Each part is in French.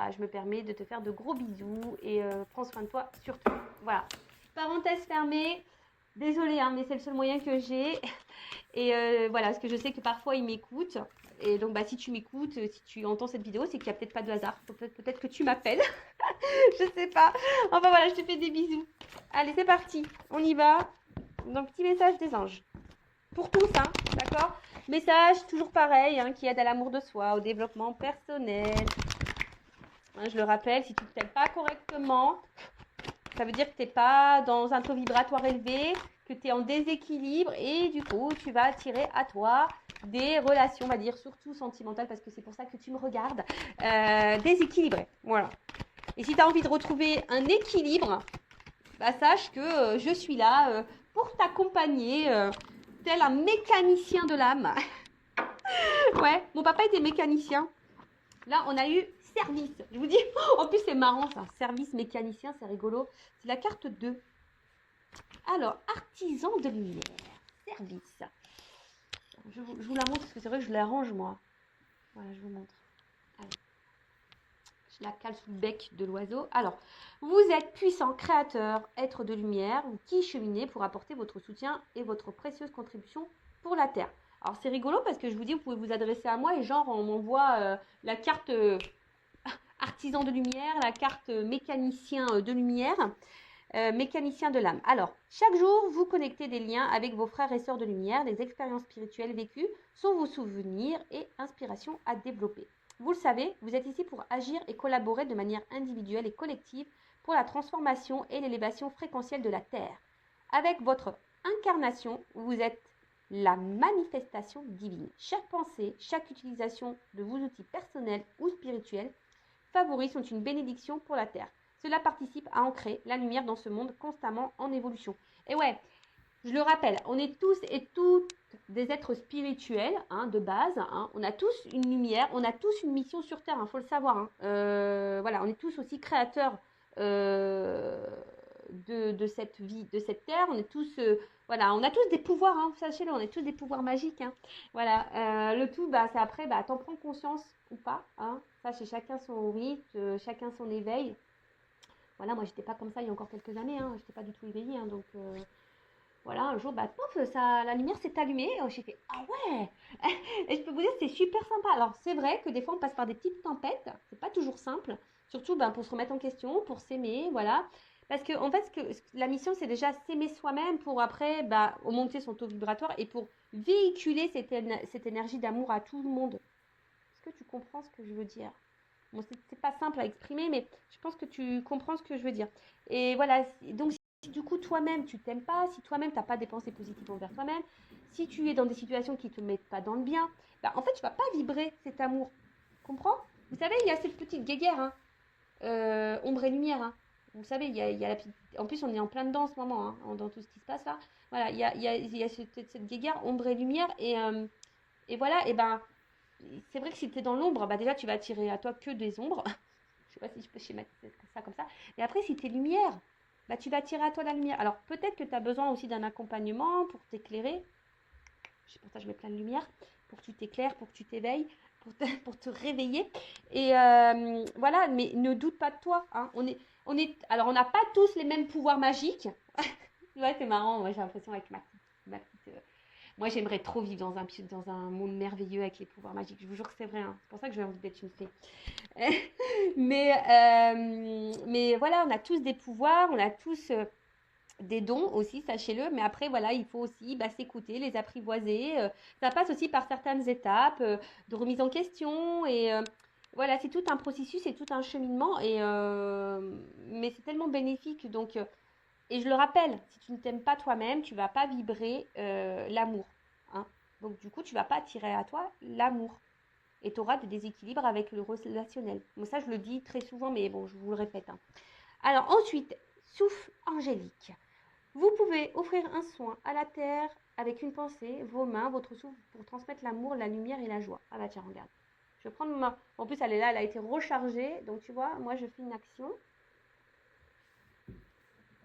voilà, je me permets de te faire de gros bisous et prends soin de toi surtout. Voilà. Parenthèse fermée. Désolée, hein, mais c'est le seul moyen que j'ai. Et voilà, parce que je sais que parfois ils m'écoutent. Et donc, bah, si tu m'écoutes, si tu entends cette vidéo, c'est qu'il n'y a peut-être pas de hasard. Peut-être que tu m'appelles. Je sais pas. Enfin voilà, je te fais des bisous. Allez, c'est parti. On y va. Donc, petit message des anges. Pour tous, hein, d'accord? Message toujours pareil, hein, qui aide à l'amour de soi, au développement personnel. Hein, je le rappelle, si tu ne t'aimes pas correctement, ça veut dire que tu n'es pas dans un taux vibratoire élevé, que tu es en déséquilibre et du coup, tu vas attirer à toi des relations, on va dire, surtout sentimentales, parce que c'est pour ça que tu me regardes, déséquilibrées. Voilà. Et si tu as envie de retrouver un équilibre, bah, sache que je suis là pour t'accompagner, tel un mécanicien de l'âme. Ouais, mon papa était mécanicien. Là, on a eu service. Je vous dis, en plus, c'est marrant ça. Service mécanicien, c'est rigolo. C'est la carte 2. Alors, artisan de lumière. Service. Je vous la montre parce que c'est vrai que je la range moi. Voilà, je vous montre. Allez. Je la cale sous le bec de l'oiseau. Alors, vous êtes puissant, créateur, être de lumière, ou qui cheminez pour apporter votre soutien et votre précieuse contribution pour la Terre. Alors, c'est rigolo parce que je vous dis, vous pouvez vous adresser à moi et genre, on m'envoie la carte artisan de lumière, la carte mécanicien de lumière, mécanicien de l'âme. Alors, chaque jour, vous connectez des liens avec vos frères et sœurs de lumière, des expériences spirituelles vécues sont vos souvenirs et inspirations à développer. Vous le savez, vous êtes ici pour agir et collaborer de manière individuelle et collective pour la transformation et l'élévation fréquentielle de la Terre. Avec votre incarnation, vous êtes la manifestation divine. Chaque pensée, chaque utilisation de vos outils personnels ou spirituels favoris sont une bénédiction pour la Terre. Cela participe à ancrer la lumière dans ce monde constamment en évolution. Et ouais, je le rappelle, on est tous et toutes des êtres spirituels, hein, de base. Hein. On a tous une lumière, on a tous une mission sur Terre, il faut le savoir. Hein. Voilà, on est tous aussi créateurs de cette vie, de cette Terre. On est tous, voilà, on a tous des pouvoirs, hein, sachez-le, on est tous des pouvoirs magiques. Hein. Voilà, le tout, bah, c'est après, bah, t'en prends conscience ou pas. Hein. Ça, c'est chacun son rythme, chacun son éveil. Voilà, moi, j'étais pas comme ça il y a encore quelques années. Hein. J'étais pas du tout éveillée, hein, donc. Voilà, un jour, bah, pof, ça, la lumière s'est allumée. J'ai fait, ah ouais. Et je peux vous dire, c'est super sympa. Alors, c'est vrai que des fois, on passe par des petites tempêtes. C'est pas toujours simple. Surtout ben, pour se remettre en question, pour s'aimer, voilà. Parce que, en fait, la mission, c'est déjà s'aimer soi-même pour après bah, augmenter son taux vibratoire et pour véhiculer cette énergie d'amour à tout le monde. Est-ce que tu comprends ce que je veux dire? Bon, c'est pas simple à exprimer, mais je pense que tu comprends ce que je veux dire. Et voilà, donc si du coup toi-même tu t'aimes pas, si toi-même tu n'as pas des pensées positives envers toi-même, si tu es dans des situations qui ne te mettent pas dans le bien, bah, en fait tu vas pas vibrer cet amour. Comprends? Vous savez, il y a cette petite guéguerre, hein, ombre et lumière. Hein. Vous savez, il y a la petite... En plus, on est en plein dedans en ce moment, hein, dans tout ce qui se passe là. Voilà, il y a cette guéguerre, ombre et lumière. Et voilà, et ben, c'est vrai que si tu es dans l'ombre, bah déjà tu vas attirer à toi que des ombres. Je sais pas si je peux schématiser ça comme ça. Et après, si tu es lumière, bah, tu vas attirer à toi la lumière. Alors, peut-être que tu as besoin aussi d'un accompagnement pour t'éclairer. Pour ça, je mets plein de lumière. Pour que tu t'éclaires, pour que tu t'éveilles, pour te réveiller. Et voilà, mais ne doute pas de toi. Hein. Alors, on n'a pas tous les mêmes pouvoirs magiques. Ouais, c'est marrant. Moi, j'ai l'impression avec ma petite moi, j'aimerais trop vivre dans un monde merveilleux avec les pouvoirs magiques. Je vous jure que c'est vrai. Hein. C'est pour ça que j'ai envie d'être une fée. Mais voilà, on a tous des pouvoirs, on a tous des dons aussi, sachez-le. Mais après, voilà, il faut aussi bah, s'écouter, les apprivoiser. Ça passe aussi par certaines étapes de remise en question. Et voilà, c'est tout un processus, c'est tout un cheminement. Mais c'est tellement bénéfique. Donc, et je le rappelle, si tu ne t'aimes pas toi-même, tu ne vas pas vibrer l'amour. Hein. Donc, du coup, tu ne vas pas attirer à toi l'amour et tu auras des déséquilibres avec le relationnel. Bon, ça, je le dis très souvent, mais bon, je vous le répète. Hein. Alors ensuite, souffle angélique. Vous pouvez offrir un soin à la terre avec une pensée, vos mains, votre souffle pour transmettre l'amour, la lumière et la joie. Ah bah tiens, regarde. Je vais prendre ma... En plus, elle est là, elle a été rechargée. Donc, tu vois, moi, je fais une action.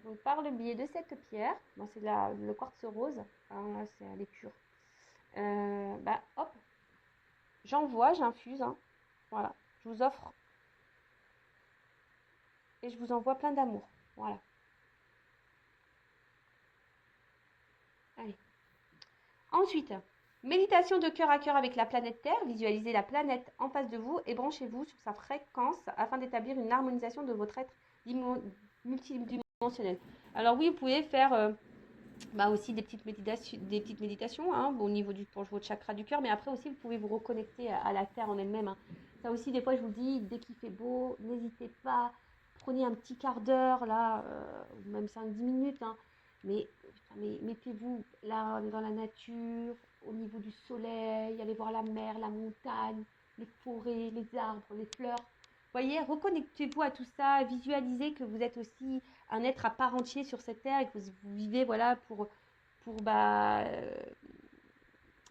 Donc, par le biais de cette pierre, bon, c'est le quartz rose. Alors là, elle est pure. Bah, hop, j'envoie, j'infuse. Hein. Voilà, je vous offre et je vous envoie plein d'amour. Voilà. Allez. Ensuite, méditation de cœur à cœur avec la planète Terre. Visualisez la planète en face de vous et branchez-vous sur sa fréquence afin d'établir une harmonisation de votre être multidimensionnel. Alors oui, vous pouvez faire aussi des petites méditations hein, au niveau pour votre chakra du cœur, mais après aussi vous pouvez vous reconnecter à la Terre en elle-même. Hein. Ça aussi, des fois, je vous dis, dès qu'il fait beau, n'hésitez pas, prenez un petit quart d'heure, là, ou même 5-10 minutes, hein, mais mettez-vous là dans la nature, au niveau du soleil, allez voir la mer, la montagne, les forêts, les arbres, les fleurs. Voyez, reconnectez-vous à tout ça, visualisez que vous êtes aussi un être à part entier sur cette terre et que vous vivez voilà pour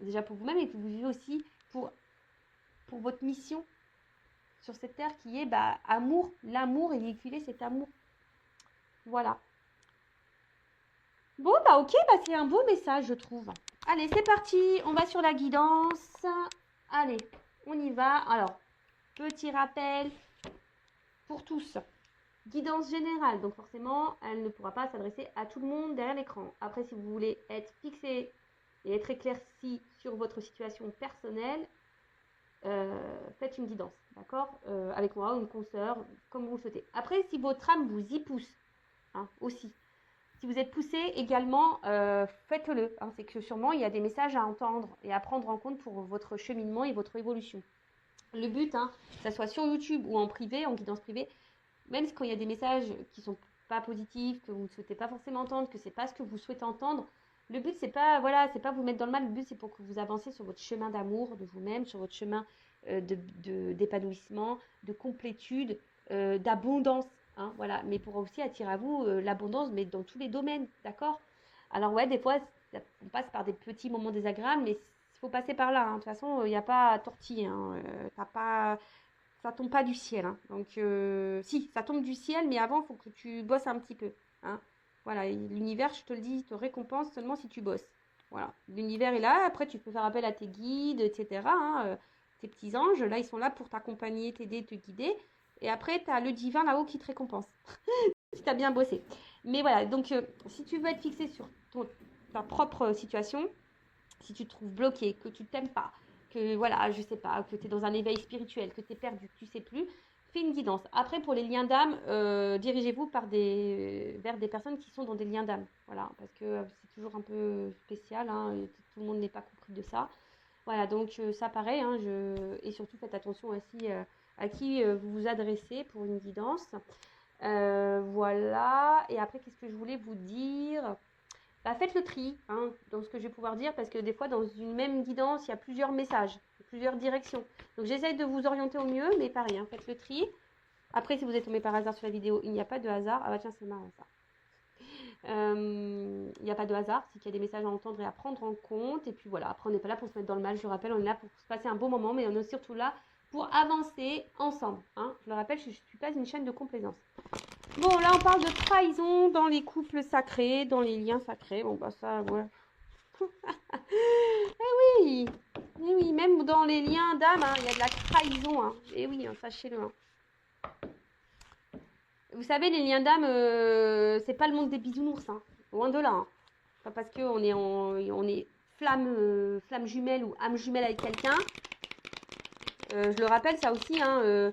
déjà pour vous-même et que vous vivez aussi pour votre mission sur cette terre qui est amour, l'amour et véhiculer cet amour. Voilà. Bon, ok, c'est un beau message, je trouve. Allez, c'est parti, on va sur la guidance. Allez, on y va. Alors, petit rappel pour tous. Guidance générale, donc forcément, elle ne pourra pas s'adresser à tout le monde derrière l'écran. Après, si vous voulez être fixé et être éclairci sur votre situation personnelle, faites une guidance, d'accord, avec moi ou une consoeur, comme vous le souhaitez. Après, si votre âme vous y pousse, hein, aussi, si vous êtes poussé également, faites-le. Hein, c'est que sûrement, il y a des messages à entendre et à prendre en compte pour votre cheminement et votre évolution. Le but, hein, que ce soit sur YouTube ou en privé, en guidance privée, même quand il y a des messages qui ne sont pas positifs, que vous ne souhaitez pas forcément entendre, que ce n'est pas ce que vous souhaitez entendre, le but, c'est pas vous mettre dans le mal. Le but, c'est pour que vous avanciez sur votre chemin d'amour de vous-même, sur votre chemin d'épanouissement, de complétude, d'abondance. Hein, voilà. Mais pour aussi attirer à vous l'abondance, mais dans tous les domaines, d'accord? Alors ouais, des fois, on passe par des petits moments désagréables, mais il faut passer par là. Hein. De toute façon, il n'y a pas à tortiller. Hein. Ça tombe pas du ciel. Hein. Donc, si, ça tombe du ciel, mais avant, il faut que tu bosses un petit peu. Hein. Voilà, l'univers, je te le dis, te récompense seulement si tu bosses. Voilà, l'univers est là. Après, tu peux faire appel à tes guides, etc. Hein, tes petits anges, là, ils sont là pour t'accompagner, t'aider, te guider. Et après, tu as le divin là-haut qui te récompense. Si tu as bien bossé. Mais voilà, donc, si tu veux être fixé sur ta propre situation, si tu te trouves bloqué, que tu t'aimes pas, que voilà, je sais pas, que tu es dans un éveil spirituel, que tu es perdu, que tu sais plus, fais une guidance. Après, pour les liens d'âme, dirigez-vous vers des personnes qui sont dans des liens d'âme. Voilà, parce que c'est toujours un peu spécial, hein, et tout le monde n'est pas compris de ça. Voilà, donc ça pareil, hein, et surtout faites attention aussi à qui vous vous adressez pour une guidance. Voilà, et après, qu'est-ce que je voulais vous dire ? Faites le tri hein, dans ce que je vais pouvoir dire parce que des fois, dans une même guidance, il y a plusieurs messages, plusieurs directions. Donc, j'essaye de vous orienter au mieux, mais pareil, hein, faites le tri. Après, si vous êtes tombé par hasard sur la vidéo, il n'y a pas de hasard. Ah bah tiens, c'est marrant ça. Il n'y a pas de hasard, c'est qu'il y a des messages à entendre et à prendre en compte. Et puis voilà, après, on n'est pas là pour se mettre dans le mal, je le rappelle, on est là pour se passer un bon moment, mais on est surtout là pour avancer ensemble. Hein. Je le rappelle, je ne suis pas une chaîne de complaisance. Bon, là, on parle de trahison dans les couples sacrés, dans les liens sacrés. Bon, ça, voilà. Eh oui, même dans les liens d'âme, hein, il y a de la trahison. Hein. Eh oui, hein, sachez-le. Hein. Vous savez, les liens d'âme, c'est pas le monde des bisounours. Hein. Loin de là. Hein. Pas parce qu'on est, on est flamme jumelle ou âme jumelle avec quelqu'un. Je le rappelle, ça aussi, hein,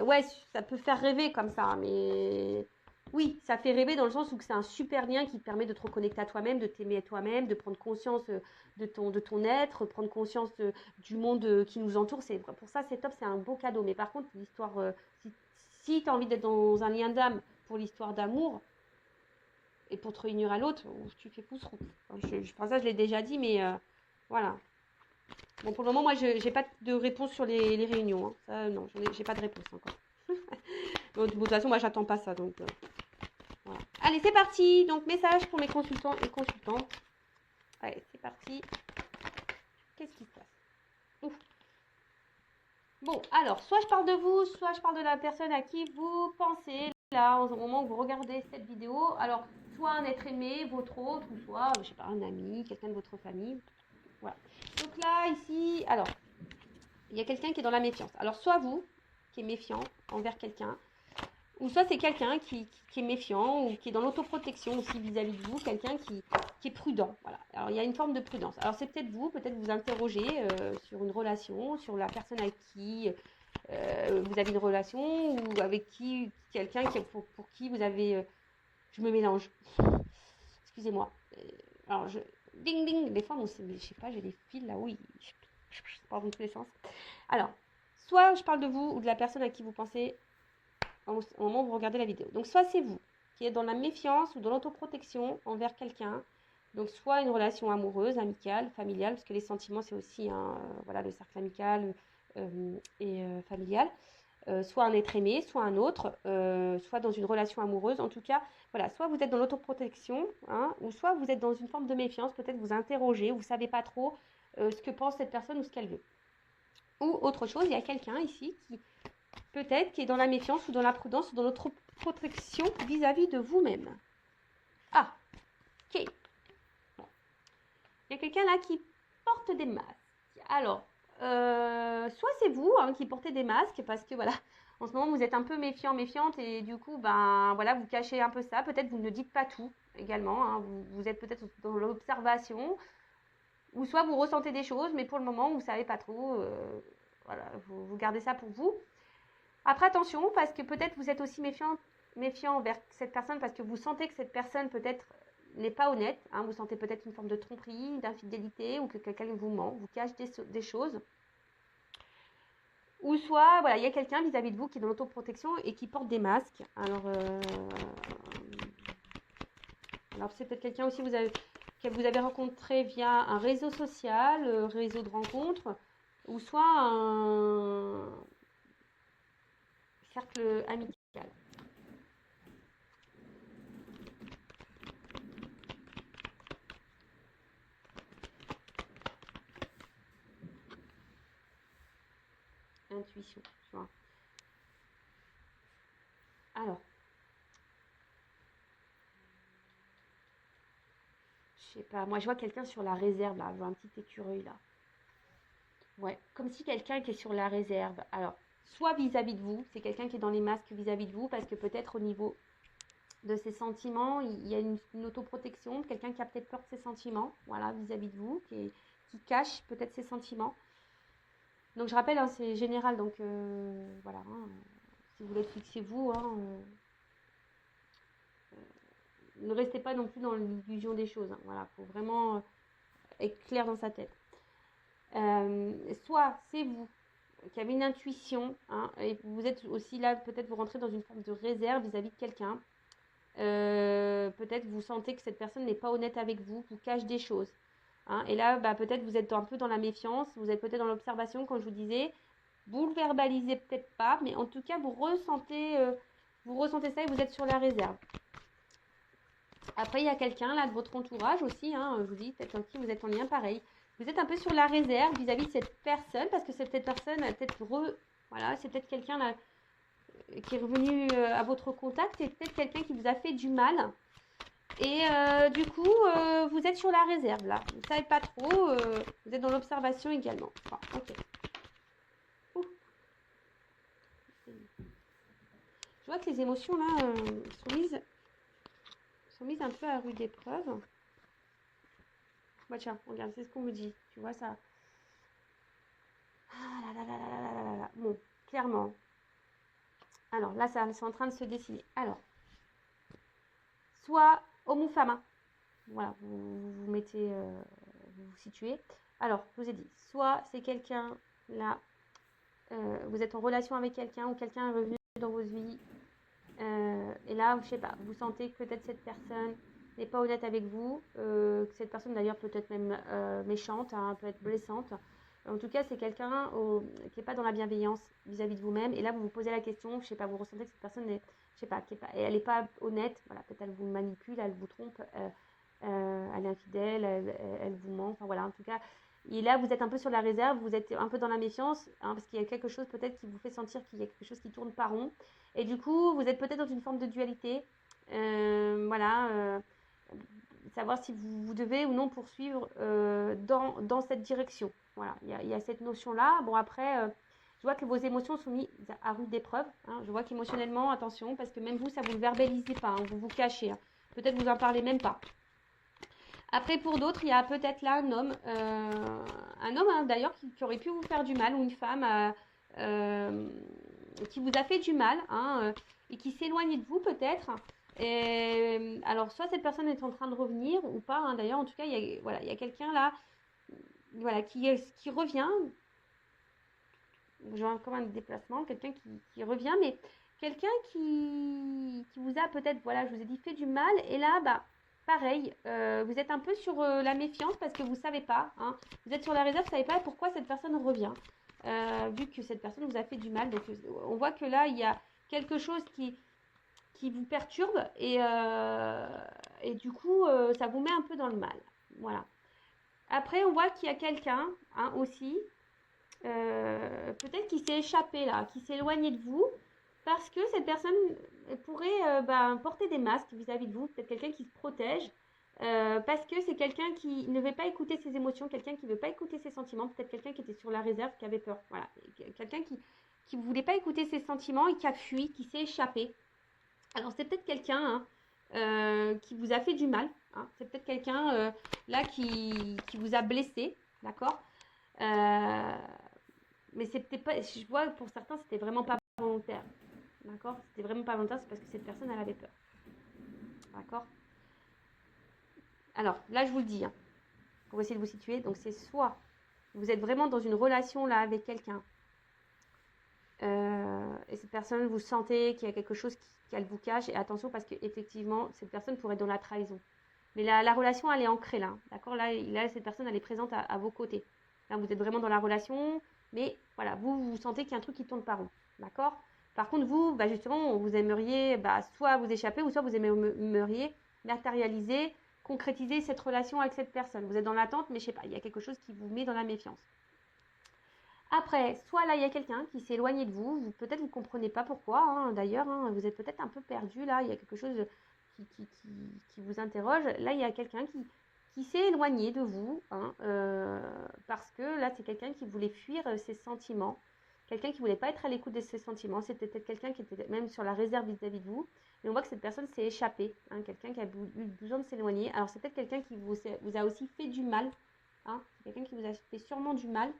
ouais, ça peut faire rêver comme ça, mais oui, ça fait rêver dans le sens où c'est un super lien qui te permet de te reconnecter à toi-même, de t'aimer à toi-même, de prendre conscience de ton être, prendre conscience du monde qui nous entoure. Pour ça, c'est top, c'est un beau cadeau. Mais par contre, l'histoire, si tu as envie d'être dans un lien d'âme pour l'histoire d'amour et pour te réunir à l'autre, tu fais pouce-route. Je pense ça, je l'ai déjà dit, mais voilà. Bon, pour le moment, moi, je n'ai pas de réponse sur les réunions. Hein. Ça, non, j'ai pas de réponse encore. Bon, de toute façon, moi, j'attends pas ça. Donc, voilà. Allez, c'est parti. Donc, message pour mes consultants et consultantes. Allez, c'est parti. Qu'est-ce qui se passe? Ouf. Bon, alors, soit je parle de vous, soit je parle de la personne à qui vous pensez, là, au moment où vous regardez cette vidéo. Alors, soit un être aimé, votre autre, ou soit, je sais pas, un ami, quelqu'un de votre famille. Voilà. Donc là, ici, alors, il y a quelqu'un qui est dans la méfiance. Alors, soit vous, qui est méfiant envers quelqu'un, Ou soit c'est quelqu'un qui est méfiant ou qui est dans l'autoprotection aussi vis-à-vis de vous, quelqu'un qui est prudent. Voilà. Alors il y a une forme de prudence. Alors c'est peut-être vous interroger sur une relation, sur la personne avec qui vous avez une relation ou avec qui quelqu'un pour qui vous avez... je me mélange. Excusez-moi. Alors ding ding, des fois, je sais pas, j'ai des fils là, oui, je pars dans tous les sens. Alors, soit je parle de vous ou de la personne à qui vous pensez au moment où vous regardez la vidéo. Donc, soit c'est vous qui êtes dans la méfiance ou dans l'autoprotection envers quelqu'un. Donc, soit une relation amoureuse, amicale, familiale, parce que les sentiments, c'est aussi voilà, le cercle amical et familial. Soit un être aimé, soit un autre, soit dans une relation amoureuse. En tout cas, voilà, soit vous êtes dans l'autoprotection, hein, ou soit vous êtes dans une forme de méfiance, peut-être vous interrogez, vous ne savez pas trop ce que pense cette personne ou ce qu'elle veut. Ou autre chose, il y a quelqu'un ici qui peut-être qui est dans la méfiance ou dans la prudence ou dans l'autoprotection vis-à-vis de vous-même. Ah, ok. Bon. Il y a quelqu'un là qui porte des masques. Alors, soit c'est vous qui portez des masques parce que voilà, en ce moment vous êtes un peu méfiant, méfiante et du coup, ben voilà, vous cachez un peu ça. Peut-être vous ne dites pas tout également. Hein, vous êtes peut-être dans l'observation ou soit vous ressentez des choses, mais pour le moment vous ne savez pas trop. Voilà, vous gardez ça pour vous. Après attention parce que peut-être vous êtes aussi méfiant envers cette personne parce que vous sentez que cette personne peut-être n'est pas honnête, hein, vous sentez peut-être une forme de tromperie, d'infidélité ou que quelqu'un vous ment, vous cache des choses. Ou soit, voilà, il y a quelqu'un vis-à-vis de vous qui est dans l'autoprotection et qui porte des masques. Alors c'est peut-être quelqu'un aussi que vous avez rencontré via un réseau social, réseau de rencontres, ou soit un cercle amical. Intuition, tu vois. Alors, je sais pas, moi je vois quelqu'un sur la réserve là, je vois un petit écureuil là. Ouais, comme si quelqu'un qui est sur la réserve. Alors, soit vis-à-vis de vous, c'est quelqu'un qui est dans les masques vis-à-vis de vous, parce que peut-être au niveau de ses sentiments, il y a une autoprotection, quelqu'un qui a peut-être peur de ses sentiments, voilà, vis-à-vis de vous, qui cache peut-être ses sentiments. Donc je rappelle, hein, c'est général, donc voilà, hein, si vous voulez fixez-vous, hein, ne restez pas non plus dans l'illusion des choses, hein, voilà, faut vraiment être clair dans sa tête. Soit c'est vous qui avez une intuition, hein, et vous êtes aussi là, peut-être vous rentrez dans une forme de réserve vis-à-vis de quelqu'un. Peut-être vous sentez que cette personne n'est pas honnête avec vous cache des choses. Hein, et là, bah, peut-être vous êtes un peu dans la méfiance, vous êtes peut-être dans l'observation, comme je vous disais. Vous le verbalisez peut-être pas, mais en tout cas, vous ressentez ça et vous êtes sur la réserve. Après, il y a quelqu'un là de votre entourage aussi, hein, je vous dis, peut-être en qui vous êtes en lien pareil. Vous êtes un peu sur la réserve vis-à-vis de cette personne, parce que cette personne a peut-être voilà, c'est peut-être quelqu'un là qui est revenu à votre contact, et peut-être quelqu'un qui vous a fait du mal. Et du coup, vous êtes sur la réserve là. Vous ne savez pas trop. Vous êtes dans l'observation également. Enfin, ok. Ouh. Je vois que les émotions là sont mises un peu à rude épreuve. Bah tiens, regarde, c'est ce qu'on me dit. Tu vois ça. Ah là là là là là là là. Bon, clairement. Alors là, c'est en train de se dessiner. Alors, soit homme ou femme. Hein. Voilà, vous mettez, vous vous situez. Alors, je vous ai dit, soit c'est quelqu'un là, vous êtes en relation avec quelqu'un ou quelqu'un est revenu dans votre vie. Et là, je sais pas, vous sentez que peut-être cette personne n'est pas honnête avec vous, que cette personne d'ailleurs peut être même méchante, hein, peut être blessante. En tout cas, c'est quelqu'un qui n'est pas dans la bienveillance vis-à-vis de vous-même. Et là, vous vous posez la question, je sais pas, vous ressentez que cette personne est, je sais pas, elle n'est pas honnête. Voilà, peut-être elle vous manipule, elle vous trompe, elle est infidèle, elle vous ment. Enfin voilà, en tout cas. Et là, vous êtes un peu sur la réserve, vous êtes un peu dans la méfiance, hein, parce qu'il y a quelque chose peut-être qui vous fait sentir qu'il y a quelque chose qui tourne pas rond. Et du coup, vous êtes peut-être dans une forme de dualité. Voilà, savoir si vous devez ou non poursuivre dans cette direction. Voilà, il y a cette notion-là. Bon, après, Je vois que vos émotions sont mises à rude épreuve. Hein. Je vois qu'émotionnellement, attention, parce que même vous, ça vous le verbalisez pas, hein, vous vous cachez. Hein. Peut-être vous en parlez même pas. Après, pour d'autres, il y a peut-être là un homme hein, d'ailleurs, qui aurait pu vous faire du mal, ou une femme qui vous a fait du mal, hein, et qui s'éloigne de vous peut-être. Et alors, soit cette personne est en train de revenir ou pas. Hein, d'ailleurs, en tout cas, il y a quelqu'un là, voilà, qui revient. Genre comme un déplacement, quelqu'un qui revient, mais quelqu'un qui vous a peut-être, voilà, je vous ai dit, fait du mal. Et là, bah, pareil, vous êtes un peu sur la méfiance parce que vous savez pas. Hein, vous êtes sur la réserve, vous savez pas pourquoi cette personne revient. Vu que cette personne vous a fait du mal. Donc, on voit que là, il y a quelque chose qui vous perturbe et du coup, ça vous met un peu dans le mal. Voilà. Après, on voit qu'il y a quelqu'un hein, aussi, peut-être qui s'est échappé là, qui s'est éloigné de vous, parce que cette personne pourrait porter des masques vis-à-vis de vous, peut-être quelqu'un qui se protège, parce que c'est quelqu'un qui ne veut pas écouter ses émotions, quelqu'un qui ne veut pas écouter ses sentiments, peut-être quelqu'un qui était sur la réserve, qui avait peur, voilà, quelqu'un qui ne voulait pas écouter ses sentiments et qui a fui, qui s'est échappé. Alors c'est peut-être quelqu'un qui vous a fait du mal, hein. C'est peut-être quelqu'un là qui vous a blessé, d'accord. Mais c'est peut-être pas, je vois pour certains, c'était vraiment pas volontaire, d'accord. C'était vraiment pas volontaire, c'est parce que cette personne, elle avait peur, d'accord. Alors là, je vous le dis, hein, pour essayer de vous situer, donc c'est soit vous êtes vraiment dans une relation là avec quelqu'un, et cette personne, vous sentez qu'il y a quelque chose qu'elle vous cache, et attention parce qu'effectivement, cette personne pourrait être dans la trahison. Mais la relation, elle est ancrée là, d'accord. Là, cette personne, elle est présente à vos côtés. Là, vous êtes vraiment dans la relation, mais voilà, vous sentez qu'il y a un truc qui tourne pas rond, d'accord. Par contre, vous, bah, justement, vous aimeriez soit vous échapper, ou soit vous aimeriez matérialiser, concrétiser cette relation avec cette personne. Vous êtes dans l'attente, mais je sais pas, il y a quelque chose qui vous met dans la méfiance. Après, soit là, il y a quelqu'un qui s'est éloigné de vous, peut-être vous ne comprenez pas pourquoi, hein, d'ailleurs, hein, vous êtes peut-être un peu perdu, là, il y a quelque chose qui vous interroge. Là, il y a quelqu'un qui s'est éloigné de vous, hein, parce que là, c'est quelqu'un qui voulait fuir ses sentiments, quelqu'un qui ne voulait pas être à l'écoute de ses sentiments, c'était peut-être quelqu'un qui était même sur la réserve vis-à-vis de vous, et on voit que cette personne s'est échappée, hein, quelqu'un qui a eu besoin de s'éloigner. Alors, c'est peut-être quelqu'un qui vous a aussi fait du mal, hein, c'est quelqu'un qui vous a fait sûrement du mal.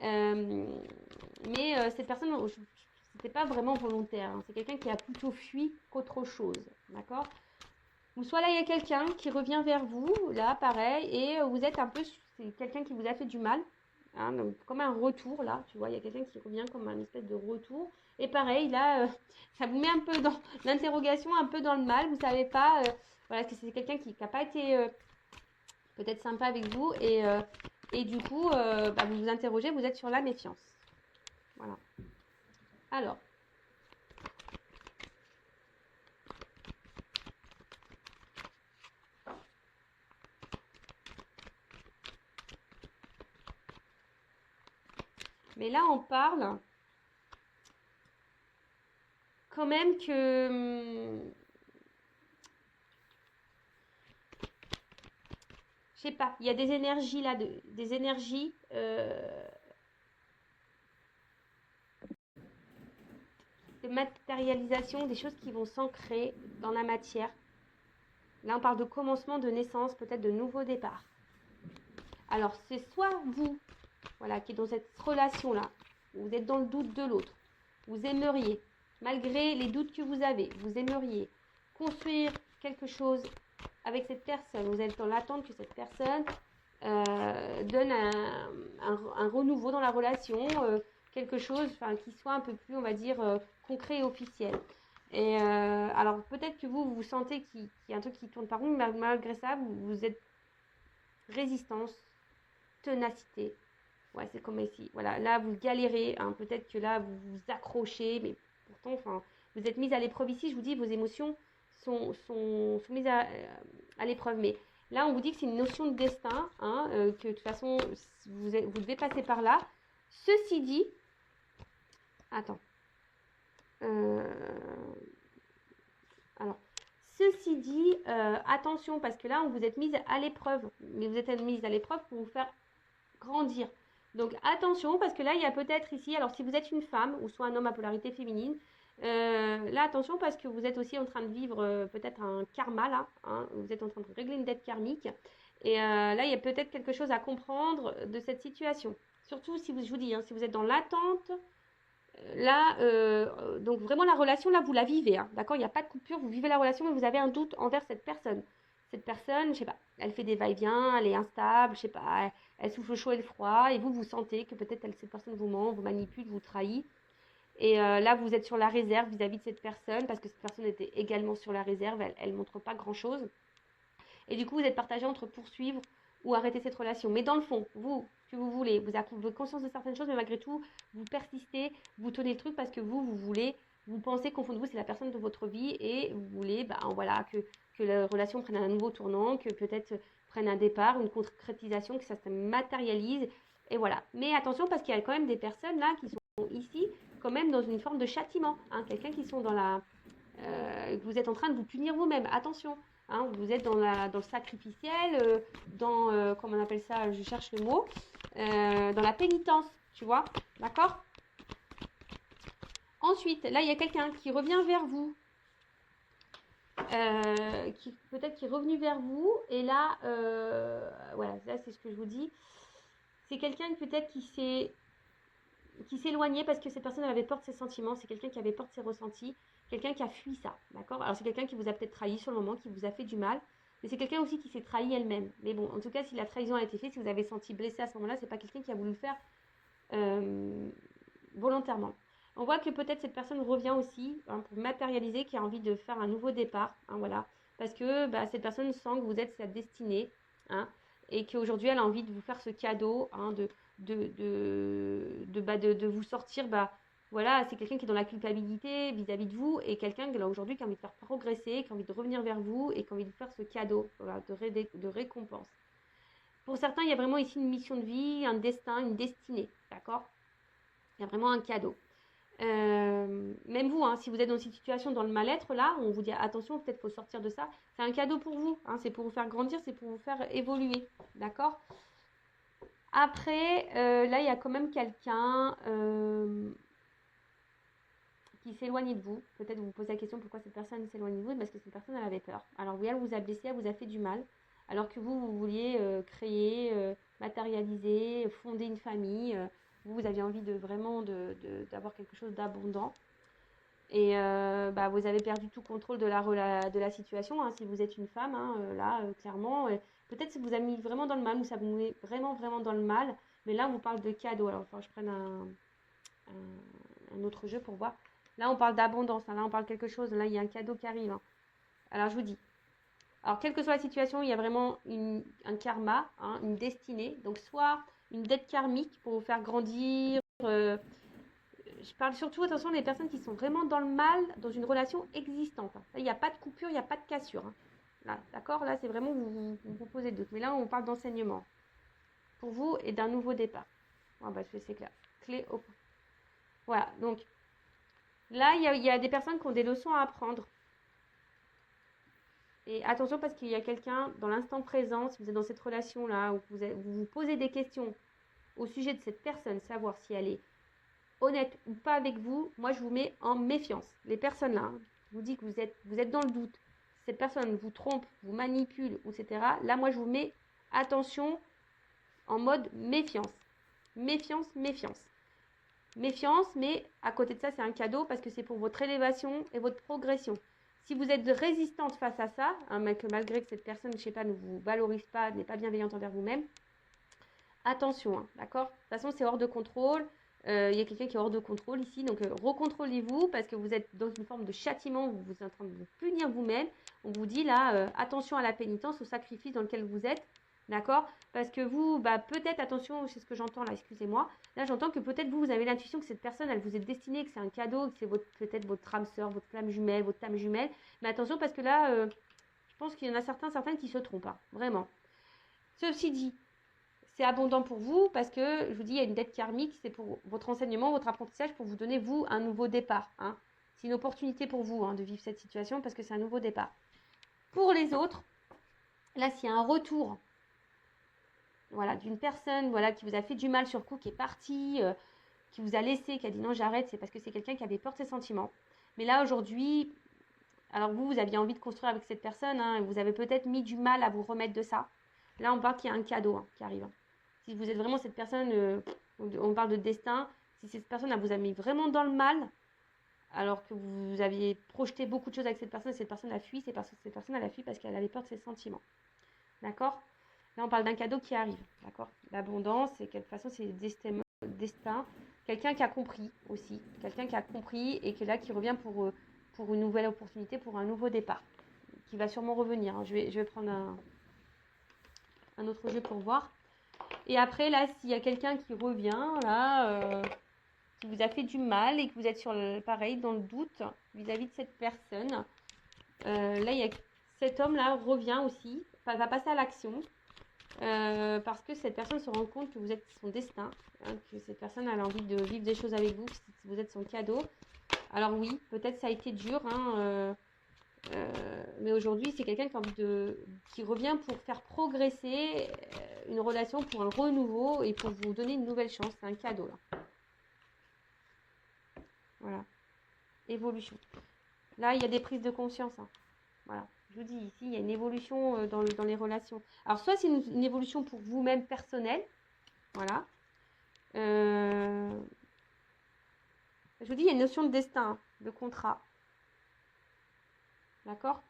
Mais cette personne, c'était pas vraiment volontaire. Hein. C'est quelqu'un qui a plutôt fui qu'autre chose. D'accord. Ou soit là, il y a quelqu'un qui revient vers vous, là, pareil, et vous êtes un peu. C'est quelqu'un qui vous a fait du mal. Hein, donc, comme un retour, là, tu vois, il y a quelqu'un qui revient comme un espèce de retour. Et pareil, là, ça vous met un peu dans l'interrogation, un peu dans le mal. Vous savez pas. Voilà, que c'est quelqu'un qui n'a pas été peut-être sympa avec vous. Et du coup, vous vous interrogez, vous êtes sur la méfiance. Voilà. Alors. Mais là, on parle quand même que... je sais pas, il y a des énergies là, des énergies... de matérialisation, des choses qui vont s'ancrer dans la matière. Là, on parle de commencement, de naissance, peut-être de nouveau départ. Alors, c'est soit vous, voilà, qui est dans cette relation-là, vous êtes dans le doute de l'autre, vous aimeriez, malgré les doutes que vous avez, vous aimeriez construire quelque chose avec cette personne, vous êtes dans l'attente que cette personne donne un renouveau dans la relation, quelque chose qui soit un peu plus, on va dire, concret et officiel. Et alors peut-être que vous sentez qu'il y a un truc qui tourne par rond, mais malgré ça, vous êtes résistance, ténacité. Ouais, c'est comme ici. Voilà, là, vous galérez. Hein. Peut-être que là, vous vous accrochez, mais pourtant, vous êtes mise à l'épreuve ici. Je vous dis, vos émotions sont mises à l'épreuve. Mais là, on vous dit que c'est une notion de destin, hein, que de toute façon, vous devez passer par là. Ceci dit, attends. Alors, ceci dit, attention, parce que là, on vous êtes mise à l'épreuve. Mais vous êtes mise à l'épreuve pour vous faire grandir. Donc attention, parce que là, il y a peut-être ici, alors si vous êtes une femme ou soit un homme à polarité féminine, là attention parce que vous êtes aussi en train de vivre peut-être un karma là, hein, vous êtes en train de régler une dette karmique. Et là, il y a peut-être quelque chose à comprendre de cette situation. Surtout si vous, je vous dis, hein, si vous êtes dans l'attente, là, donc vraiment la relation, là, vous la vivez, hein, d'accord? Il n'y a pas de coupure, vous vivez la relation, mais vous avez un doute envers cette personne. Cette personne, je sais pas, elle fait des va-et-vient, elle est instable, je sais pas, elle souffle le chaud et le froid, et vous, vous sentez que peut-être cette personne vous ment, vous manipule, vous trahit. Et là, vous êtes sur la réserve vis-à-vis de cette personne, parce que cette personne était également sur la réserve, elle ne montre pas grand-chose. Et du coup, vous êtes partagé entre poursuivre ou arrêter cette relation. Mais dans le fond, vous, ce que vous voulez, vous avez conscience de certaines choses, mais malgré tout, vous persistez, vous tenez le truc parce que vous voulez, vous pensez qu'au fond de vous, c'est la personne de votre vie et vous voulez, voilà, que la relation prenne un nouveau tournant, que peut-être prenne un départ, une concrétisation, que ça se matérialise. Et voilà. Mais attention, parce qu'il y a quand même des personnes là qui sont ici, quand même dans une forme de châtiment. Hein, quelqu'un qui sont dans la. Vous êtes en train de vous punir vous-même. Attention. Hein, vous êtes dans le sacrificiel, comment on appelle ça, je cherche le mot, dans la pénitence, tu vois, d'accord? Ensuite, là, il y a quelqu'un qui revient vers vous, peut-être qui est revenu vers vous, et là, voilà, là, c'est ce que je vous dis, c'est quelqu'un peut-être qui s'éloignait parce que cette personne avait peur de ses sentiments, c'est quelqu'un qui avait peur de ses ressentis, quelqu'un qui a fui ça, d'accord? Alors c'est quelqu'un qui vous a peut-être trahi sur le moment, qui vous a fait du mal, mais c'est quelqu'un aussi qui s'est trahi elle-même. Mais bon, en tout cas, si la trahison a été faite, si vous avez senti blessé à ce moment-là, c'est pas quelqu'un qui a voulu le faire volontairement. On voit que peut-être cette personne revient aussi pour matérialiser, qui a envie de faire un nouveau départ, hein, voilà, parce que cette personne sent que vous êtes sa destinée, hein, et qu'aujourd'hui elle a envie de vous faire ce cadeau, hein, de vous sortir, voilà, c'est quelqu'un qui est dans la culpabilité vis-à-vis de vous et quelqu'un là aujourd'hui qui a envie de faire progresser, qui a envie de revenir vers vous et qui a envie de vous faire ce cadeau, voilà, de récompense. Pour certains, il y a vraiment ici une mission de vie, un destin, une destinée, d'accord? Il y a vraiment un cadeau. Même vous, hein, si vous êtes dans cette situation, dans le mal-être, là, on vous dit attention, peut-être faut sortir de ça. C'est un cadeau pour vous, hein, c'est pour vous faire grandir, c'est pour vous faire évoluer, d'accord? Après, là, il y a quand même quelqu'un qui s'éloigne de vous. Peut-être vous vous posez la question pourquoi cette personne s'éloigne de vous, parce que cette personne, elle avait peur. Alors oui, elle vous a blessé, elle vous a fait du mal, alors que vous vouliez créer, matérialiser, fonder une famille. Vous aviez envie de vraiment d'avoir quelque chose d'abondant. Et vous avez perdu tout contrôle de la situation, hein, si vous êtes une femme, hein, là, clairement. Peut-être que ça vous a mis vraiment dans le mal, ou ça vous met vraiment, vraiment dans le mal. Mais là, on vous parle de cadeau. Alors, il faut que je prenne un autre jeu pour voir. Là, on parle d'abondance. Hein, là, on parle de quelque chose. Là, il y a un cadeau qui arrive. Hein. Alors, je vous dis. Alors, quelle que soit la situation, il y a vraiment un karma, hein, une destinée. Donc, soit une dette karmique pour vous faire grandir. Je parle surtout, attention, des personnes qui sont vraiment dans le mal, dans une relation existante. Hein. Là, il n'y a pas de coupure, il n'y a pas de cassure. Hein. Là, d'accord? Là, c'est vraiment, vous posez le doute. Mais là, on parle d'enseignement. Pour vous et d'un nouveau départ. Ah, c'est clair. Clé au... Voilà, donc... Là, il y a des personnes qui ont des leçons à apprendre. Et attention parce qu'il y a quelqu'un dans l'instant présent, si vous êtes dans cette relation-là, où vous vous posez des questions au sujet de cette personne, savoir si elle est honnête ou pas avec vous, moi je vous mets en méfiance. Les personnes là, je vous dis que vous êtes dans le doute. Cette personne vous trompe, vous manipule, etc. Là, moi je vous mets attention en mode méfiance. Méfiance, méfiance. Méfiance, mais à côté de ça, c'est un cadeau parce que c'est pour votre élévation et votre progression. Si vous êtes résistante face à ça, hein, malgré que cette personne, je sais pas, ne vous valorise pas, n'est pas bienveillante envers vous-même, attention, hein, d'accord? De toute façon, c'est hors de contrôle. Il y a quelqu'un qui est hors de contrôle ici, donc recontrôlez-vous parce que vous êtes dans une forme de châtiment, vous êtes en train de vous punir vous-même. On vous dit là, attention à la pénitence, au sacrifice dans lequel vous êtes. D'accord? Parce que vous, peut-être, attention, c'est ce que j'entends là, excusez-moi. Là, j'entends que peut-être vous avez l'intuition que cette personne, elle vous est destinée, que c'est un cadeau, que c'est peut-être votre âme sœur, votre flamme jumelle, votre âme jumelle. Mais attention, parce que là, je pense qu'il y en a certaines qui se trompent, hein, vraiment. Ceci dit, c'est abondant pour vous parce que, je vous dis, il y a une dette karmique, c'est pour votre enseignement, votre apprentissage, pour vous donner, vous, un nouveau départ. Hein. C'est une opportunité pour vous de vivre cette situation parce que c'est un nouveau départ. Pour les autres, là, s'il y a un retour voilà, d'une personne, voilà, qui vous a fait du mal sur le coup, qui est partie, qui vous a laissé, qui a dit non, j'arrête, c'est parce que c'est quelqu'un qui avait peur de ses sentiments. Mais là, aujourd'hui, alors vous aviez envie de construire avec cette personne, hein, vous avez peut-être mis du mal à vous remettre de ça. Là, on parle qu'il y a un cadeau qui arrive. Hein. Si vous êtes vraiment cette personne, on parle de destin, si cette personne elle vous a mis vraiment dans le mal, alors que vous aviez projeté beaucoup de choses avec cette personne a fui, c'est parce que cette personne elle a fui parce qu'elle avait peur de ses sentiments. D'accord? Là, on parle d'un cadeau qui arrive. D'accord? L'abondance, c'est quelque façon, c'est le destin. Quelqu'un qui a compris aussi. Quelqu'un qui a compris et qui est là, qui revient pour une nouvelle opportunité, pour un nouveau départ. Qui va sûrement revenir. Hein. Je vais prendre un autre jeu pour voir. Et après, là, s'il y a quelqu'un qui revient, là, qui vous a fait du mal et que vous êtes pareil, dans le doute vis-à-vis de cette personne, là, il y a cet homme-là revient aussi, va passer à l'action. Parce que cette personne se rend compte que vous êtes son destin, hein, que cette personne a envie de vivre des choses avec vous, que vous êtes son cadeau. Alors oui, peut-être ça a été dur, hein, mais aujourd'hui c'est quelqu'un qui revient pour faire progresser une relation, pour un renouveau et pour vous donner une nouvelle chance. C'est un cadeau là. Voilà, évolution. Là il y a des prises de conscience. Hein. Voilà. Je vous dis, ici, il y a une évolution dans les relations. Alors, soit c'est une évolution pour vous-même personnelle. Voilà. Je vous dis, il y a une notion de destin, de contrat. D'accord?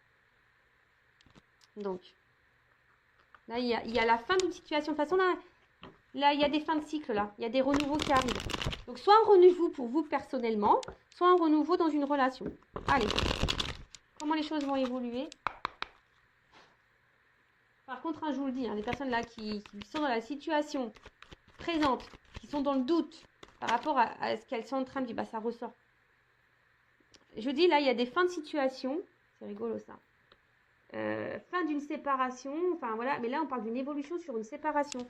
Donc, là, il y a la fin d'une situation. De toute façon, là, il y a des fins de cycle, là. Il y a des renouveaux qui arrivent. Donc, soit un renouveau pour vous personnellement, soit un renouveau dans une relation. Allez. Comment les choses vont évoluer? Par contre, hein, je vous le dis, hein, les personnes là qui sont dans la situation présente, qui sont dans le doute par rapport à ce qu'elles sont en train de vivre, bah, ça ressort. Je dis là, il y a des fins de situation, c'est rigolo ça. Fin d'une séparation, enfin voilà, mais là on parle d'une évolution sur une séparation.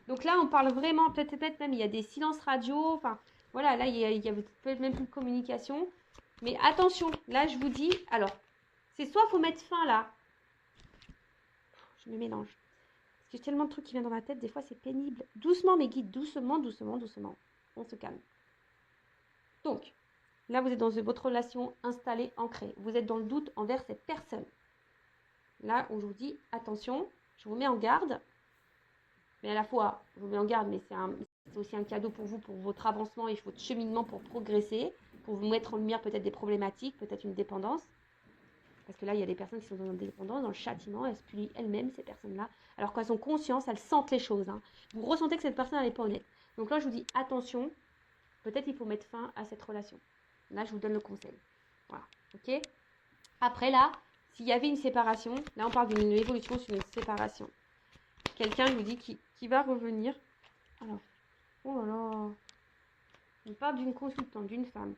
Donc là on parle vraiment, peut-être même il y a des silences radio, enfin voilà, là il y a peut-être même plus de communication. Mais attention, là je vous dis, alors, c'est soit il faut mettre fin là. Je me mélange. Parce que j'ai tellement de trucs qui viennent dans ma tête, des fois c'est pénible. Doucement mes guides, doucement, doucement, doucement. On se calme. Donc, là vous êtes dans votre relation installée, ancrée. Vous êtes dans le doute envers cette personne. Là, on vous dit, attention, je vous mets en garde. Mais à la fois, je vous mets en garde, mais c'est aussi un cadeau pour vous, pour votre avancement et votre cheminement pour progresser, pour vous mettre en lumière peut-être des problématiques, peut-être une dépendance. Parce que là, il y a des personnes qui sont dans la dépendance, dans le châtiment, elles se punissent elles-mêmes, ces personnes-là. Alors qu'elles ont conscience, elles sentent les choses. Hein. Vous ressentez que cette personne, elle n'est pas honnête. Donc là, je vous dis, attention, peut-être il faut mettre fin à cette relation. Là, je vous donne le conseil. Voilà, ok? Après, là, s'il y avait une séparation, là, on parle d'une évolution sur une séparation. Quelqu'un, je vous dis, qui va revenir. Alors, oh là là. On parle d'une consultante, d'une femme.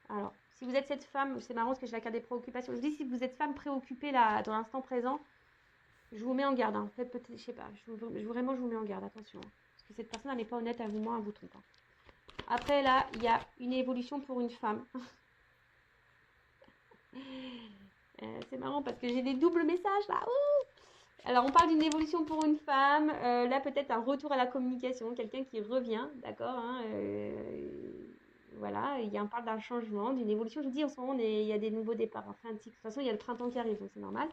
Alors, si vous êtes cette femme, c'est marrant parce que j'ai la carte des préoccupations. Je dis si vous êtes femme préoccupée là, dans l'instant présent, je vous mets en garde. Hein. Peut-être, je sais pas. Vraiment, je vous mets en garde. Attention. Hein. Parce que cette personne, elle n'est pas honnête à vous, moi, elle vous trompe. Hein. Après, là, il y a une évolution pour une femme. C'est marrant parce que j'ai des doubles messages là. Ouh, alors, on parle d'une évolution pour une femme. Là, peut-être un retour à la communication. Quelqu'un qui revient. D'accord hein, voilà, on parle d'un changement, d'une évolution. Je vous dis, en ce moment, il y a des nouveaux départs. Enfin, de toute façon, il y a le printemps qui arrive, donc c'est normal.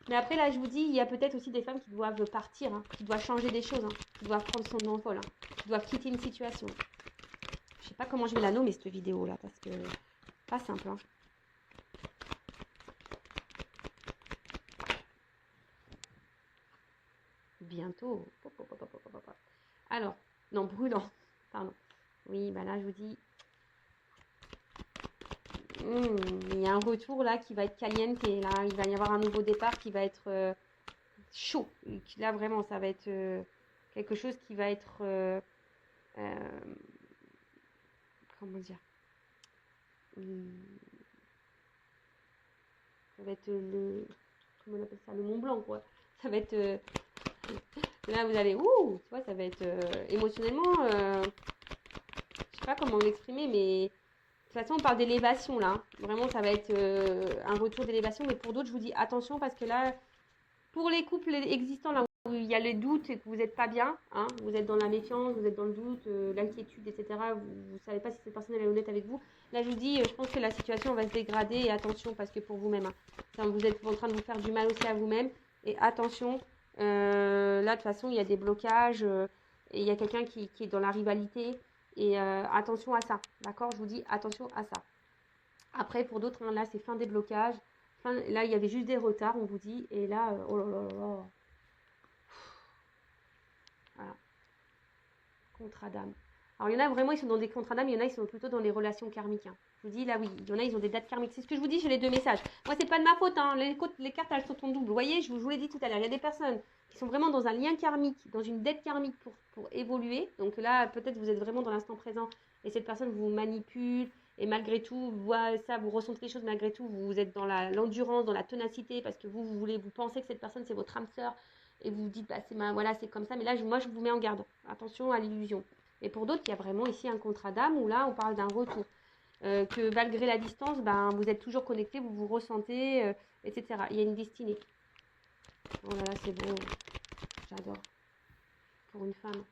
Mais après, là, je vous dis, il y a peut-être aussi des femmes qui doivent partir, hein, qui doivent changer des choses, hein, qui doivent prendre son envol, hein, qui doivent quitter une situation. Je sais pas comment je vais la nommer, cette vidéo-là, parce que pas simple. Hein. Bientôt. Alors, non, brûlant. Pardon. Oui, bah là, je vous dis, il y a un retour là qui va être caliente et là il va y avoir un nouveau départ qui va être chaud. Et là vraiment ça va être quelque chose qui va être comment dire, ça va être comment on appelle ça, le Mont Blanc quoi. Ça va être là vous allez tu vois, ça va être émotionnellement je sais pas comment l'exprimer mais de toute façon, on parle d'élévation là. Vraiment, ça va être un retour d'élévation. Mais pour d'autres, je vous dis attention parce que là, Pour les couples existants, là où il y a les doutes et que vous n'êtes pas bien, hein, vous êtes dans la méfiance, vous êtes dans le doute, l'inquiétude, etc. Vous ne savez pas si cette personne est honnête avec vous. Là, je vous dis, je pense que la situation va se dégrader et attention, parce que pour vous-même, hein, vous êtes en train de vous faire du mal aussi à vous-même. Et attention, là, de toute façon, il y a des blocages et il y a quelqu'un qui est dans la rivalité. Et attention à ça, d'accord? Je vous dis attention à ça. Après, pour d'autres, hein, là, c'est fin des blocages. Là, il y avait juste des retards, on vous dit. Et là, oh là là là là. Voilà. Contrat d'âme. Alors, il y en a vraiment, ils sont dans des contrats d'âme. Il y en a, ils sont plutôt dans les relations karmiques. Hein. Je vous dis, là, oui. Il y en a, ils ont des dates karmiques. C'est ce que je vous dis, j'ai les deux messages. Moi, c'est pas de ma faute. Hein. Les cartes, elles sont en double. Vous voyez, je vous l'ai dit tout à l'heure. Il y a des personnes qui sont vraiment dans un lien karmique, dans une dette karmique pour évoluer. Donc là, peut-être vous êtes vraiment dans l'instant présent et cette personne vous manipule. Et malgré tout, vous ressentez les choses malgré tout. Vous êtes dans l'endurance, dans la ténacité parce que vous pensez que cette personne, c'est votre âme sœur. Et vous vous dites, bah, voilà, c'est comme ça. Mais là, moi, je vous mets en garde. Attention à l'illusion. Et pour d'autres, il y a vraiment ici un contrat d'âme où là, on parle d'un retour. Que malgré la distance, ben, vous êtes toujours connecté, vous vous ressentez, etc. Il y a une destinée. Oh là là, c'est beau. J'adore. Pour une femme.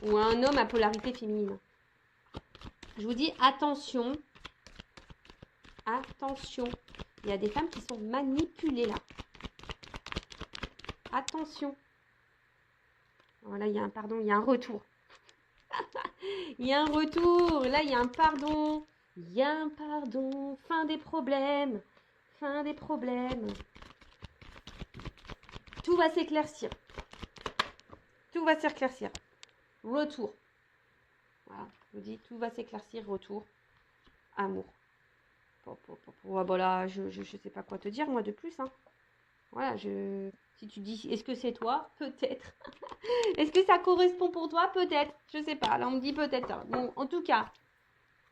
Ou un homme à polarité féminine. Je vous dis, attention. Attention. Il y a des femmes qui sont manipulées là. Attention. Voilà, il y a un retour. Il y a un retour. Là, il y a un pardon. Il y a un pardon. Fin des problèmes. Fin des problèmes. Tout va s'éclaircir. Tout va s'éclaircir. Retour. Voilà, je vous dis, tout va s'éclaircir. Retour. Amour. Voilà, je sais pas quoi te dire, moi, de plus. Hein. Voilà, si tu dis, est-ce que c'est toi? Peut-être. Est-ce que ça correspond pour toi? Peut-être. Je sais pas. Là, on me dit peut-être. Bon, en tout cas,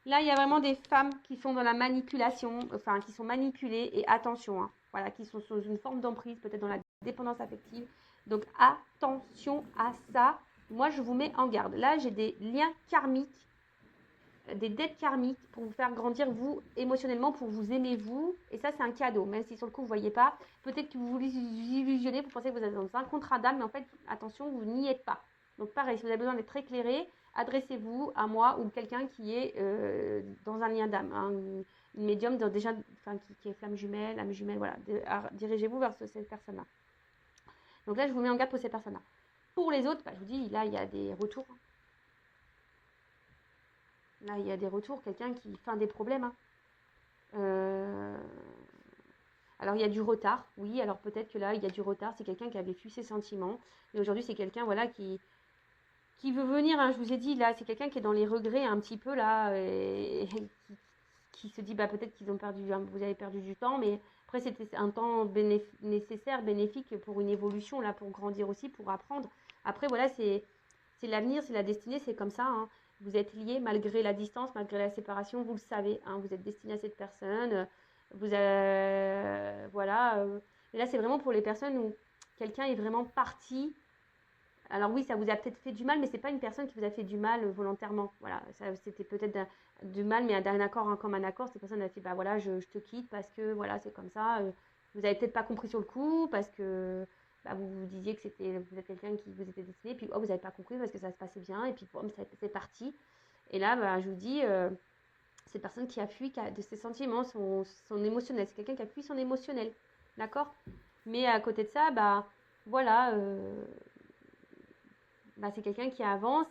là, il y a vraiment des femmes qui sont dans la manipulation, enfin, qui sont manipulées. Et attention, hein, voilà, qui sont sous une forme d'emprise, peut-être dans la dépendance affective. Donc, attention à ça. Moi, je vous mets en garde. Là, j'ai des liens karmiques, des dettes karmiques pour vous faire grandir, vous, émotionnellement, pour vous aimer, vous. Et ça, c'est un cadeau. Même si sur le coup, vous ne voyez pas. Peut-être que vous vous illusionnez, vous pensez que vous êtes dans un contrat d'âme. Mais en fait, attention, vous n'y êtes pas. Donc, pareil, si vous avez besoin d'être éclairé, adressez-vous à moi ou quelqu'un qui est dans un lien d'âme. Hein, une médium déjà, qui est flamme jumelle, âme jumelle, voilà. Dirigez-vous vers cette personne-là. Donc là, je vous mets en garde pour ces personnes-là. Pour les autres, je vous dis, là, il y a des retours. Là, il y a des retours, quelqu'un qui fait des problèmes. Hein. Alors, il y a du retard, oui. Alors, peut-être que là, il y a du retard. C'est quelqu'un qui avait fui ses sentiments. Et aujourd'hui, c'est quelqu'un, voilà, qui veut venir. Hein, je vous ai dit, là, c'est quelqu'un qui est dans les regrets un petit peu, là, et qui se dit, peut-être qu'ils ont vous avez perdu du temps, mais après, c'était un temps nécessaire, bénéfique pour une évolution, là, pour grandir aussi, pour apprendre. Après, voilà, c'est l'avenir, c'est la destinée, c'est comme ça. Hein. Vous êtes liés malgré la distance, malgré la séparation, vous le savez. Hein, vous êtes destiné à cette personne. Voilà. Et là, c'est vraiment pour les personnes où quelqu'un est vraiment parti. Alors oui, ça vous a peut-être fait du mal, mais c'est pas une personne qui vous a fait du mal volontairement. Voilà, c'était peut-être du mal, mais d'un accord, comme un accord. Cette personne a fait, voilà, je te quitte parce que voilà, c'est comme ça. Vous avez peut-être pas compris sur le coup parce que vous vous disiez que vous êtes quelqu'un qui vous était destiné, puis vous n'avez pas compris parce que ça se passait bien, et puis c'est parti. Et là, je vous dis, cette personne qui a fui de ses sentiments, son émotionnel, c'est quelqu'un qui a fui son émotionnel, d'accord? Mais à côté de ça, voilà, c'est quelqu'un qui avance,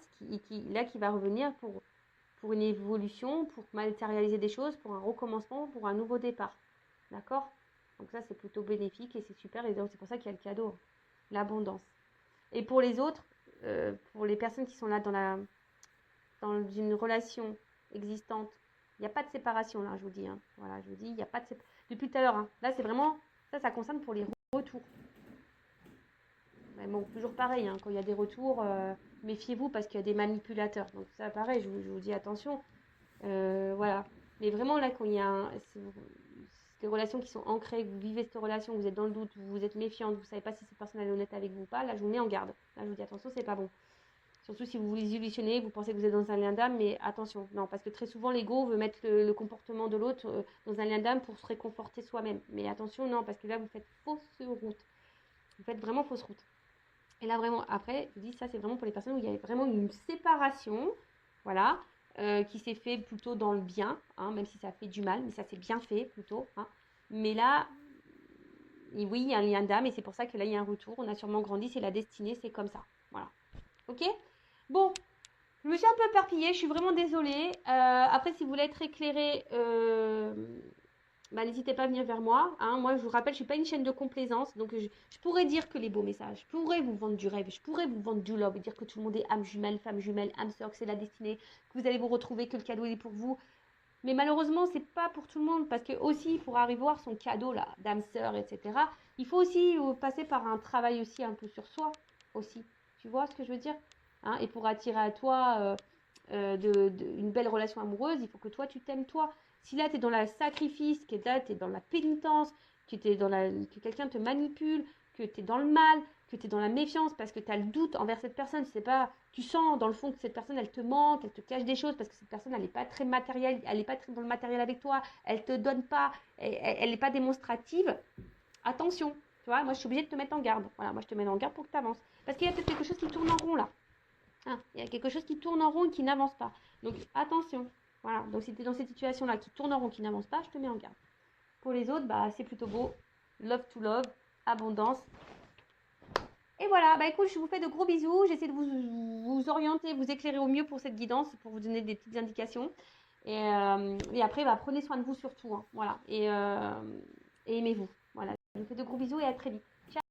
qui va revenir pour une évolution, pour matérialiser des choses, pour un recommencement, pour un nouveau départ, d'accord? Donc ça, c'est plutôt bénéfique et c'est super. Et donc, c'est pour ça qu'il y a le cadeau, l'abondance. Et pour les autres, pour les personnes qui sont là dans une relation existante, il n'y a pas de séparation, là, je vous dis. Hein. Voilà, je vous dis, il n'y a pas de séparation. Depuis tout à l'heure, hein. Là, c'est vraiment, ça concerne pour les retours. Mais bon, toujours pareil, hein, quand il y a des retours, méfiez-vous parce qu'il y a des manipulateurs. Donc ça, pareil, je vous dis attention. Voilà. Mais vraiment, là, quand il y a des relations qui sont ancrées, que vous vivez cette relation, vous êtes dans le doute, vous êtes méfiante, vous ne savez pas si cette personne est honnête avec vous ou pas, là, je vous mets en garde. Là, je vous dis attention, c'est pas bon. Surtout si vous vous illusionnez, vous pensez que vous êtes dans un lien d'âme, mais attention, non, parce que très souvent l'ego veut mettre le comportement de l'autre dans un lien d'âme pour se réconforter soi-même. Mais attention, non, parce que là vous faites fausse route. Vous faites vraiment fausse route. Et là vraiment, après, je dis ça c'est vraiment pour les personnes où il y a vraiment une séparation, voilà, qui s'est fait plutôt dans le bien, hein, même si ça fait du mal, mais ça s'est bien fait plutôt. Hein. Mais là, oui, il y a un lien d'âme et c'est pour ça que là il y a un retour. On a sûrement grandi, c'est la destinée, c'est comme ça. Voilà. Ok? Bon, je me suis un peu éparpillée, je suis vraiment désolée. Après, si vous voulez être éclairé, n'hésitez pas à venir vers moi. Hein. Moi, je vous rappelle, je ne suis pas une chaîne de complaisance. Donc, je pourrais dire que les beaux messages, je pourrais vous vendre du rêve, je pourrais vous vendre du love, dire que tout le monde est âme jumelle, femme jumelle, âme sœur, que c'est la destinée, que vous allez vous retrouver, que le cadeau est pour vous. Mais malheureusement, c'est pas pour tout le monde parce que aussi pour arriver à voir son cadeau là, d'âme sœur, etc. Il faut aussi passer par un travail aussi un peu sur soi aussi. Tu vois ce que je veux dire, hein. Et pour attirer à toi une belle relation amoureuse, il faut que toi tu t'aimes toi. Si là tu es dans le sacrifice, que là tu es dans la pénitence, que quelqu'un te manipule, que tu es dans le mal, que tu es dans la méfiance parce que tu as le doute envers cette personne, c'est pas, tu sens dans le fond que cette personne elle te manque, elle te cache des choses parce que cette personne elle n'est pas très matérielle, elle n'est pas très dans le matériel avec toi, elle te donne pas, elle n'est pas démonstrative, attention, tu vois, moi je suis obligée de te mettre en garde, voilà, moi je te mets en garde pour que tu avances, parce qu'il y a peut-être quelque chose qui tourne en rond là, hein, il y a quelque chose qui tourne en rond et qui n'avance pas, donc attention, voilà, donc si tu es dans cette situation là qui tourne en rond, qui n'avance pas, je te mets en garde. Pour les autres, bah c'est plutôt beau, love to love, abondance. Et voilà, bah écoute, je vous fais de gros bisous. J'essaie de vous orienter, vous éclairer au mieux pour cette guidance, pour vous donner des petites indications. Et après, bah, prenez soin de vous surtout. Hein, voilà. Et aimez-vous. Voilà. Je vous fais de gros bisous et à très vite.